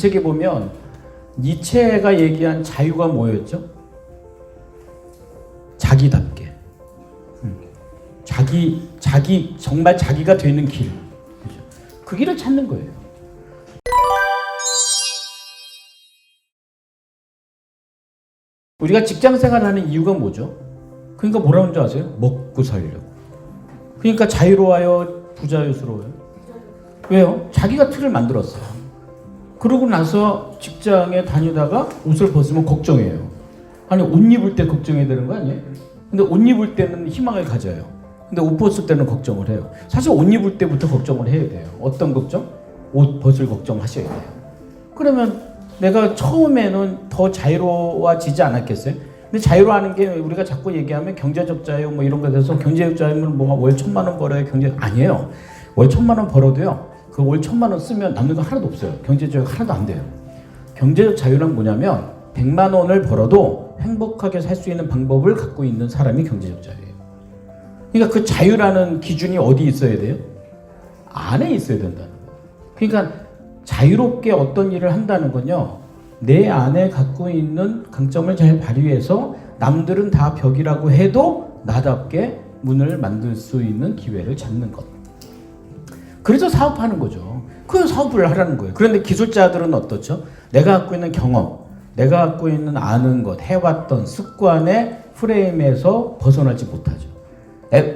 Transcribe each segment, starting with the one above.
책에 보면 니체가 얘기한 자유가 뭐였죠? 자기답게. 정말 자기가 되는 길. 그 길을 찾는 거예요. 우리가 직장 생활하는 이유가 뭐죠? 그러니까 뭐라는 줄 아세요? 먹고 살려고. 그러니까 자유로워요? 부자유스러워요? 왜요? 자기가 틀을 만들었어요. 그러고 나서 직장에 다니다가 옷을 벗으면 걱정해요. 아니 옷 입을 때 걱정해야 되는 거 아니에요? 근데 옷 입을 때는 희망을 가져요. 근데 옷 벗을 때는 걱정을 해요. 사실 옷 입을 때부터 걱정을 해야 돼요. 어떤 걱정? 옷 벗을 걱정하셔야 돼요. 그러면 내가 처음에는 더 자유로워지지 않았겠어요? 근데 자유로워하는 게 우리가 자꾸 얘기하면 경제적 자유 뭐 이런 거에 대해서 경제적 자유는 뭐 월 1,000만 원 벌어야 아니에요. 월 1,000만 원 벌어도요. 그 월 1,000만 원 쓰면 남는 거 하나도 없어요. 경제적 하나도 안 돼요. 경제적 자유란 뭐냐면 100만 원을 벌어도 행복하게 살 수 있는 방법을 갖고 있는 사람이 경제적 자유예요. 그러니까 그 자유라는 기준이 어디 있어야 돼요? 안에 있어야 된다는 거예요. 그러니까 자유롭게 어떤 일을 한다는 건요. 내 안에 갖고 있는 강점을 잘 발휘해서 남들은 다 벽이라고 해도 나답게 문을 만들 수 있는 기회를 잡는 것. 그래서 사업하는 거죠. 그 사업을 하라는 거예요. 그런데 기술자들은 어떻죠? 내가 갖고 있는 경험, 내가 갖고 있는 아는 것, 해왔던 습관의 프레임에서 벗어나지 못하죠.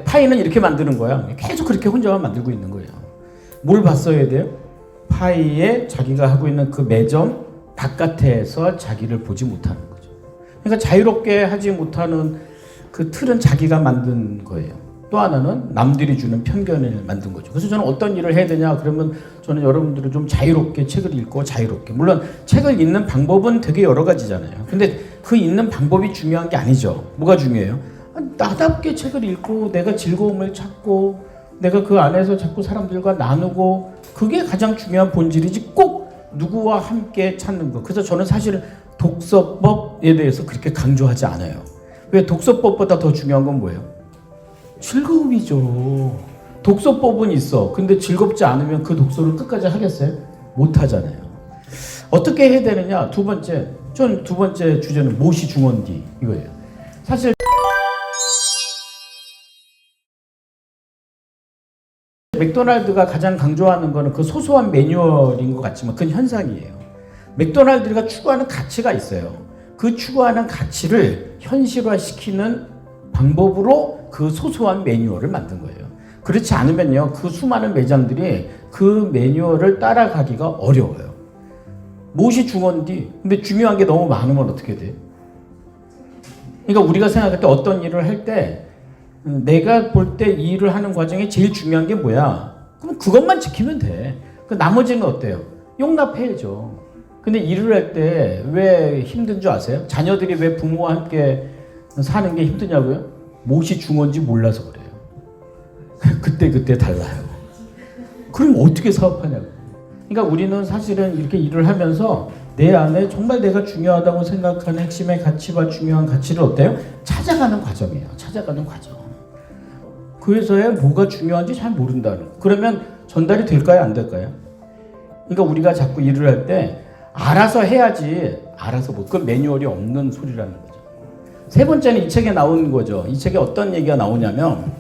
파이는 이렇게 만드는 거야. 계속 그렇게 혼자만 만들고 있는 거예요. 뭘 봤어야 돼요? 파이에 자기가 하고 있는 그 매점 바깥에서 자기를 보지 못하는 거죠. 그러니까 자유롭게 하지 못하는 그 틀은 자기가 만든 거예요. 또 하나는 남들이 주는 편견을 만든 거죠. 그래서 저는 어떤 일을 해야 되냐 그러면 저는 여러분들은 좀 자유롭게 책을 읽고 자유롭게. 물론 책을 읽는 방법은 되게 여러 가지잖아요. 근데 그 읽는 방법이 중요한 게 아니죠. 뭐가 중요해요? 나답게 책을 읽고 내가 즐거움을 찾고 내가 그 안에서 자꾸 사람들과 나누고 그게 가장 중요한 본질이지 꼭 누구와 함께 찾는 거. 그래서 저는 사실 독서법에 대해서 그렇게 강조하지 않아요. 왜? 독서법보다 더 중요한 건 뭐예요? 즐거움이죠. 독서법은 있어. 근데 즐겁지 않으면 그 독서를 끝까지 하겠어요? 못 하잖아요. 어떻게 해야 되느냐? 두 번째 주제는 무엇이 중요한지 이거예요. 사실 맥도날드가 가장 강조하는 거는 그 소소한 매뉴얼인 것 같지만 그건 현상이에요. 맥도날드가 추구하는 가치가 있어요. 그 추구하는 가치를 현실화시키는 방법으로 그 소소한 매뉴얼을 만든 거예요. 그렇지 않으면요, 그 수많은 매장들이 그 매뉴얼을 따라가기가 어려워요. 무엇이 중요한지, 근데 중요한 게 너무 많으면 어떻게 돼요? 그러니까 우리가 생각할 때 어떤 일을 할 때 내가 볼 때 이 일을 하는 과정에 제일 중요한 게 뭐야? 그럼 그것만 지키면 돼. 그 나머지는 어때요? 용납해야죠. 근데 일을 할 때 왜 힘든 줄 아세요? 자녀들이 왜 부모와 함께 사는 게 힘드냐고요? 무엇이 중요한지 몰라서 그래요. 그때 달라요. 그럼 어떻게 사업하냐고. 그러니까 우리는 사실은 이렇게 일을 하면서 내 안에 정말 내가 중요하다고 생각하는 핵심의 가치와 중요한 가치를 어때요? 찾아가는 과정이에요. 찾아가는 과정. 그 회사에 뭐가 중요한지 잘 모른다는. 그러면 전달이 될까요? 안 될까요? 그러니까 우리가 자꾸 일을 할 때 알아서 해야지 알아서 못. 그 매뉴얼이 없는 소리라는 거죠. 세 번째는 이 책에 나오는 거죠. 이 책에 어떤 얘기가 나오냐면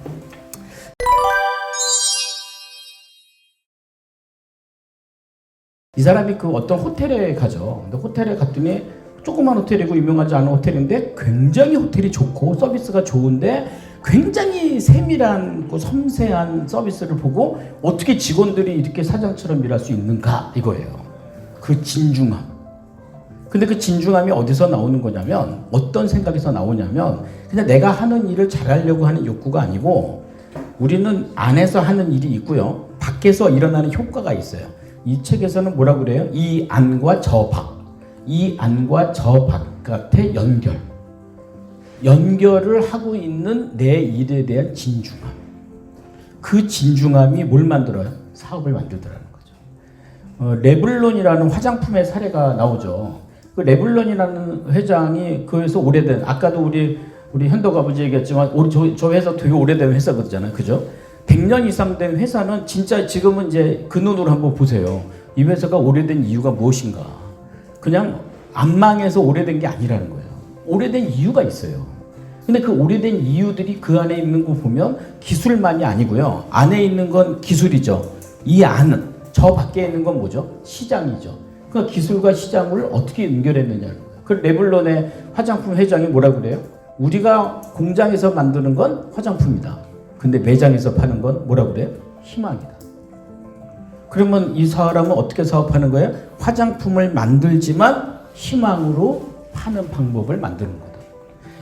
이 사람이 그 어떤 호텔에 가죠. 근데 호텔에 갔더니 조그만 호텔이고 유명하지 않은 호텔인데 굉장히 호텔이 좋고 서비스가 좋은데 굉장히 세밀한 섬세한 서비스를 보고 어떻게 직원들이 이렇게 사장처럼 일할 수 있는가 이거예요. 그 진중함. 근데 그 진중함이 어디서 나오는 거냐면 어떤 생각에서 나오냐면 그냥 내가 하는 일을 잘하려고 하는 욕구가 아니고 우리는 안에서 하는 일이 있고요. 밖에서 일어나는 효과가 있어요. 이 책에서는 뭐라고 그래요? 이 안과 저 밖. 이 안과 저 바깥의 연결을 하고 있는 내 일에 대한 진중함. 그 진중함이 뭘 만들어요? 사업을 만들더라는 거죠. 레블론이라는 화장품의 사례가 나오죠. 그 레블론이라는 회장이 그에서 오래된, 아까도 우리 현덕 아버지 얘기했지만 저 회사 되게 오래된 회사거든요. 그죠? 100년 이상 된 회사는 진짜 지금은 이제 그 눈으로 한번 보세요. 이 회사가 오래된 이유가 무엇인가? 그냥 안 망해서 오래된 게 아니라는 거예요. 오래된 이유가 있어요. 근데 그 오래된 이유들이 그 안에 있는 거 보면 기술만이 아니고요. 안에 있는 건 기술이죠. 이 안은, 저 밖에 있는 건 뭐죠? 시장이죠. 그 기술과 시장을 어떻게 연결했느냐는 거예요. 그 레블론의 화장품 회장이 뭐라 그래요? 우리가 공장에서 만드는 건 화장품이다. 근데 매장에서 파는 건 뭐라 그래요? 희망이다. 그러면 이 사람은 어떻게 사업하는 거예요? 화장품을 만들지만 희망으로 파는 방법을 만드는 거다.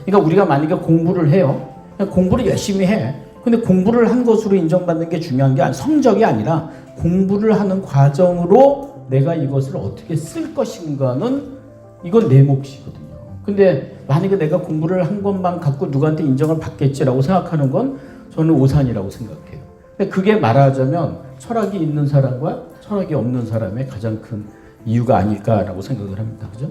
그러니까 우리가 만약에 공부를 해요. 공부를 열심히 해. 근데 공부를 한 것으로 인정받는 게 중요한 게 성적이 아니라 공부를 하는 과정으로 내가 이것을 어떻게 쓸 것인가는 이건 내 몫이거든요. 근데 만약에 내가 공부를 한 것만 갖고 누구한테 인정을 받겠지라고 생각하는 건 저는 오산이라고 생각해요. 근데 그게 말하자면 철학이 있는 사람과 철학이 없는 사람의 가장 큰 이유가 아닐까라고 생각을 합니다. 그죠?